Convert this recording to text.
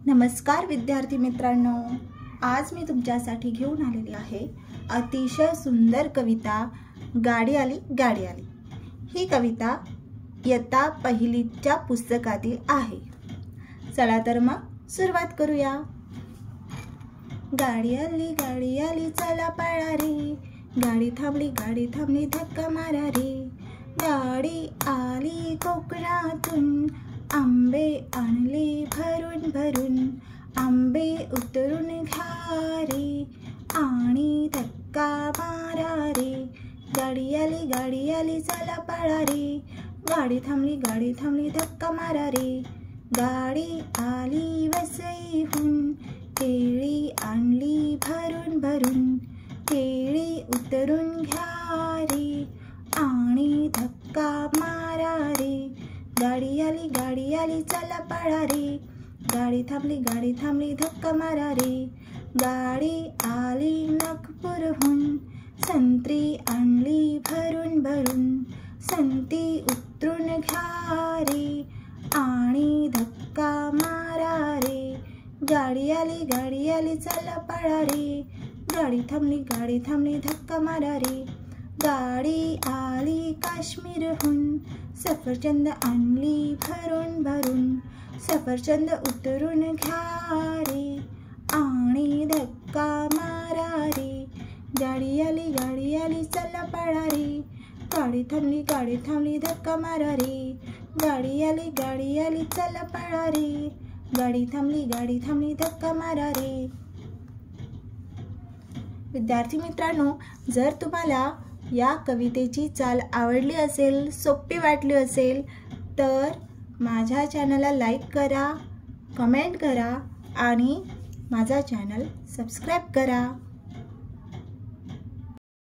नमस्कार विद्यार्थी मित्रांनो, आज मी तुमच्यासाठी घेऊन आलेली आहे अतिशय सुंदर कविता गाडी आली गाडी आली। ही कविता इयत्ता पहिलीच्या पुस्तकातील आहे। चला तर मग सुरुवात करूया। गाडी आली चला पळा रे, गाडी थांबली धक्का मारा रे। गाडी आली कोकणातून, आंबे आणले भरून भरून, आंबे उतरून घ्या रे आणि धक्का मारा रे। गाडी आली चला पळा रे, गाडी थांबली धक्का मारा रे। गाडी आली वसईहून, केळी आणली भरून भरून, केळी उतरून घ्या रे आणि धक्का मारा रे। गाडी आली चला पळा रे, गाडी थांबली धक्का मारा रे। गाडी आली नागपूरहून, संत्री आणली भरून भरून, संती उतरून घ्या रे आणि धक्का मारा रे। गाडी आली चला पळा रे, गाडी थांबली धक्का मारा रे। गाडी आली काश्मीरहून, सफरचंद आणली भरून भरून, सफरचंद उतरून घ्या रे आणि धक्का मारा रे। गाडी आली चला पळा रे, गाडी थांबली धक्का मारा रे। गाडी आली चला पळा रे, गाडी थांबली धक्का मारा रे। विद्यार्थी मित्रांनो, जर तुम्हाला या कवितेची चाल आवडली असेल, सोपी वाटली असेल तर माझ्या चॅनलला लाईक करा, कमेंट करा आणि माझा चॅनल सबस्क्राईब करा।